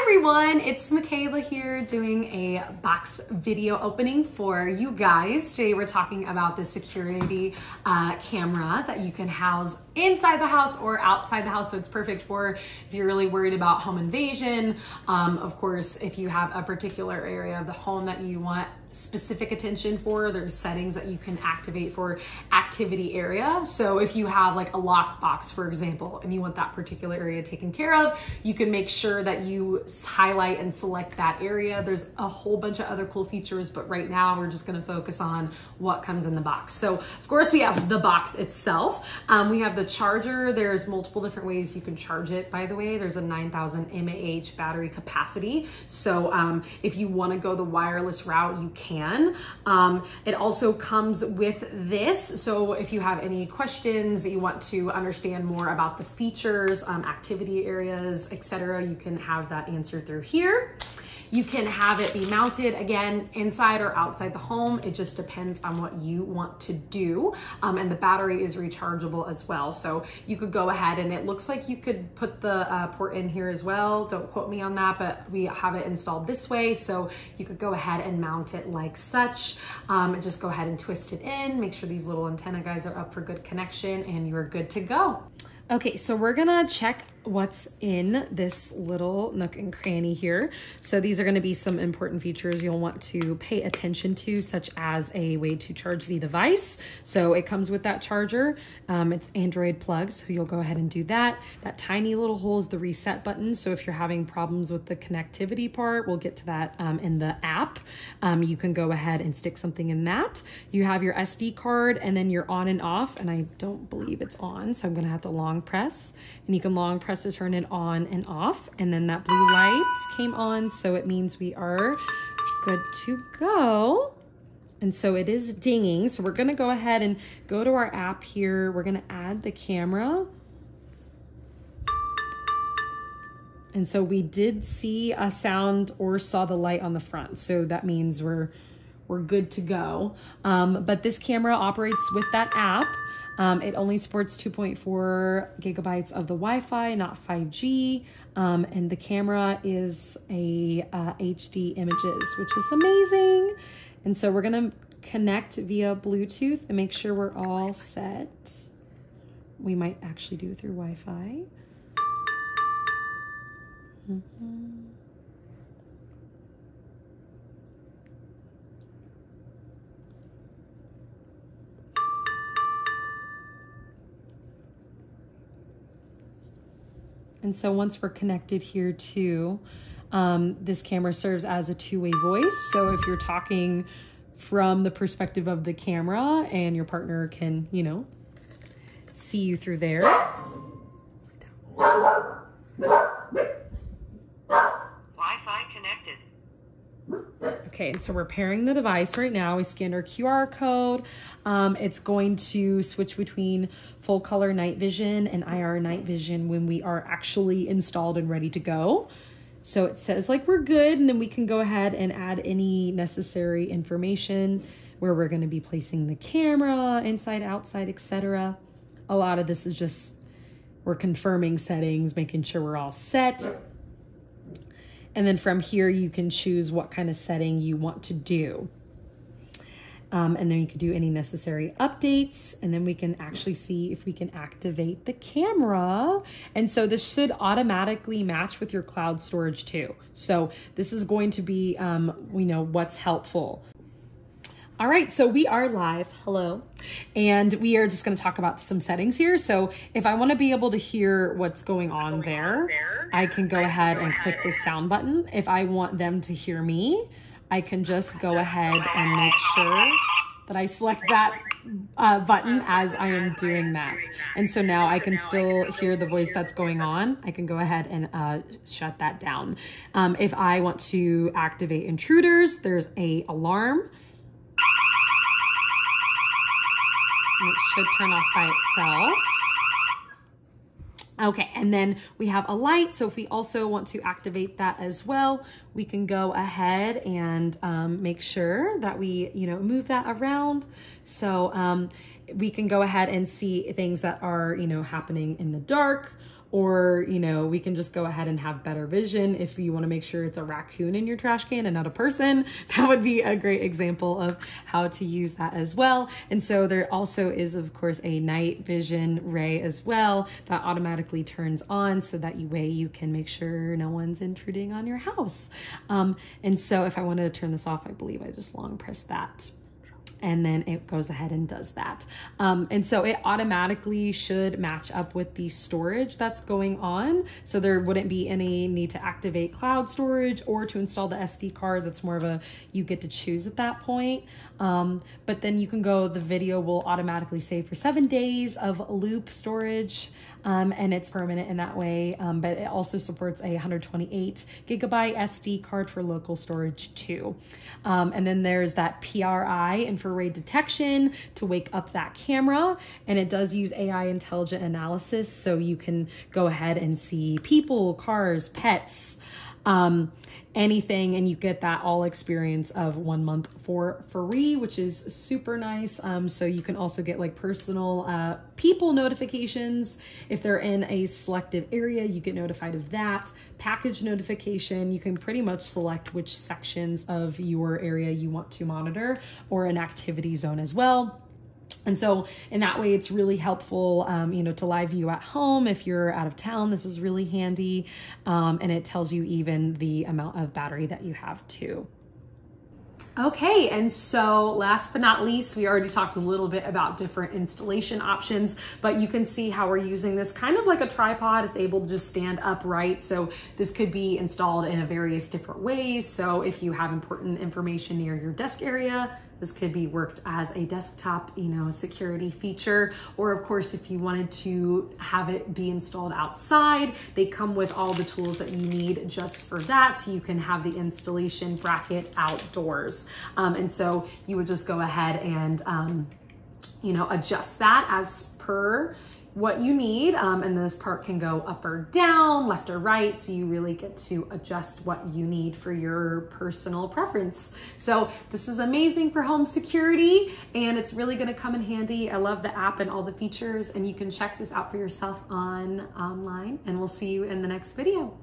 everyone, it's Michaela here doing a box video opening for you guys. Today we're talking about the security camera that you can house inside the house or outside the house. So it's perfect for if you're really worried about home invasion. Of course, if you have a particular area of the home that you want specific attention for, there's settings that you can activate for activity area. So if you have like a lock box, for example, and you want that particular area taken care of, you can make sure that you highlight and select that area. There's a whole bunch of other cool features, but right now we're just going to focus on what comes in the box. So of course we have the box itself. We have the charger. There's multiple different ways you can charge it, by the way. There's a 9,000 mAh battery capacity. So if you want to go the wireless route, you can. It also comes with this. So if you have any questions, you want to understand more about the features, activity areas, etc., you can have that answered through here. You can have it be mounted, again, inside or outside the home. It just depends on what you want to do. And the battery is rechargeable as well. So you could go ahead, and it looks like you could put the port in here as well. Don't quote me on that, but we have it installed this way. So you could go ahead and mount it like such. And just go ahead and twist it in. Make sure these little antenna guys are up for good connection, and you're good to go. Okay, so we're gonna check what's in this little nook and cranny here. So these are going to be some important features you'll want to pay attention to, such as a way to charge the device. So it comes with that charger. It's Android plug, so you'll go ahead and do that. That tiny little hole is the reset button. So if you're having problems with the connectivity part, we'll get to that in the app. You can go ahead and stick something in that. You have your SD card, and then your on and off, and I don't believe it's on, so I'm going to have to long press. And you can long press to turn it on and off, and then that blue light came on, so it means we are good to go. And so it is dinging, so we're going to go ahead and go to our app here. We're going to add the camera, and so we did see a sound or saw the light on the front, so that means we're good to go. But this camera operates with that app. It only supports 2.4 gigabytes of the Wi-Fi, not 5G. And the camera is a HD images, which is amazing. And so we're gonna connect via Bluetooth and make sure we're all set. We might actually do it through Wi-Fi. And so once we're connected here too, this camera serves as a two-way voice. So if you're talking from the perspective of the camera and your partner can, you know, see you through there. Wi-Fi connected. Okay, and so we're pairing the device right now. We scanned our QR code. It's going to switch between full color night vision and IR night vision when we are actually installed and ready to go. So it says like we're good, and then we can go ahead and add any necessary information where we're going to be placing the camera, inside, outside, etc. A lot of this is just we're confirming settings, making sure we're all set. And then from here, you can choose what kind of setting you want to do. And then you can do any necessary updates, and then we can actually see if we can activate the camera. And so this should automatically match with your cloud storage too. So this is going to be, we know what's helpful. All right, so we are live, hello. And we are just gonna talk about some settings here. So if I wanna be able to hear what's going on there, I can go ahead and click the sound button. If I want them to hear me, I can just go ahead and make sure that I select that button as I am doing that. And so now I can still hear the voice that's going on. I can go ahead and shut that down. If I want to activate intruders, there's an alarm. And it should turn off by itself. Okay, and then we have a light. So if we also want to activate that as well, we can go ahead and make sure that we, move that around. So we can go ahead and see things that are, happening in the dark, or, you know, we can just go ahead and have better vision. If you want to make sure it's a raccoon in your trash can and not a person, that would be a great example of how to use that as well. And so there also is, of course, a night vision ray as well that automatically turns on, so that way you can make sure no one's intruding on your house. And so if I wanted to turn this off, I believe I just long press that, and then it goes ahead and does that. And so it automatically should match up with the storage that's going on. So there wouldn't be any need to activate cloud storage or to install the SD card. That's more of a, you get to choose at that point. But then you can go, the video will automatically save for 7 days of loop storage. And it's permanent in that way, but it also supports a 128 gigabyte SD card for local storage too. And then there's that PRI, infrared detection, to wake up that camera. And it does use AI intelligent analysis, so you can go ahead and see people, cars, pets, anything, and you get that all experience of 1 month for free, which is super nice. So you can also get like personal people notifications. If they're in a selective area, you get notified of that. Package notification, you can pretty much select which sections of your area you want to monitor, or an activity zone as well. And so in that way, it's really helpful, you know, to live view at home. If you're out of town, this is really handy. And it tells you even the amount of battery that you have too. Okay, and so last but not least, we already talked a little bit about different installation options, but you can see how we're using this kind of like a tripod. It's able to just stand upright. So this could be installed in a various different ways. So if you have important information near your desk area, this could be worked as a desktop, you know, security feature. Or of course, if you wanted to have it be installed outside, they come with all the tools that you need just for that. So you can have the installation bracket outdoors. And so you would just go ahead and, you know, adjust that as per what you need. And this part can go up or down, left or right. So you really get to adjust what you need for your personal preference. So this is amazing for home security, and it's really gonna come in handy. I love the app and all the features, and you can check this out for yourself online, and we'll see you in the next video.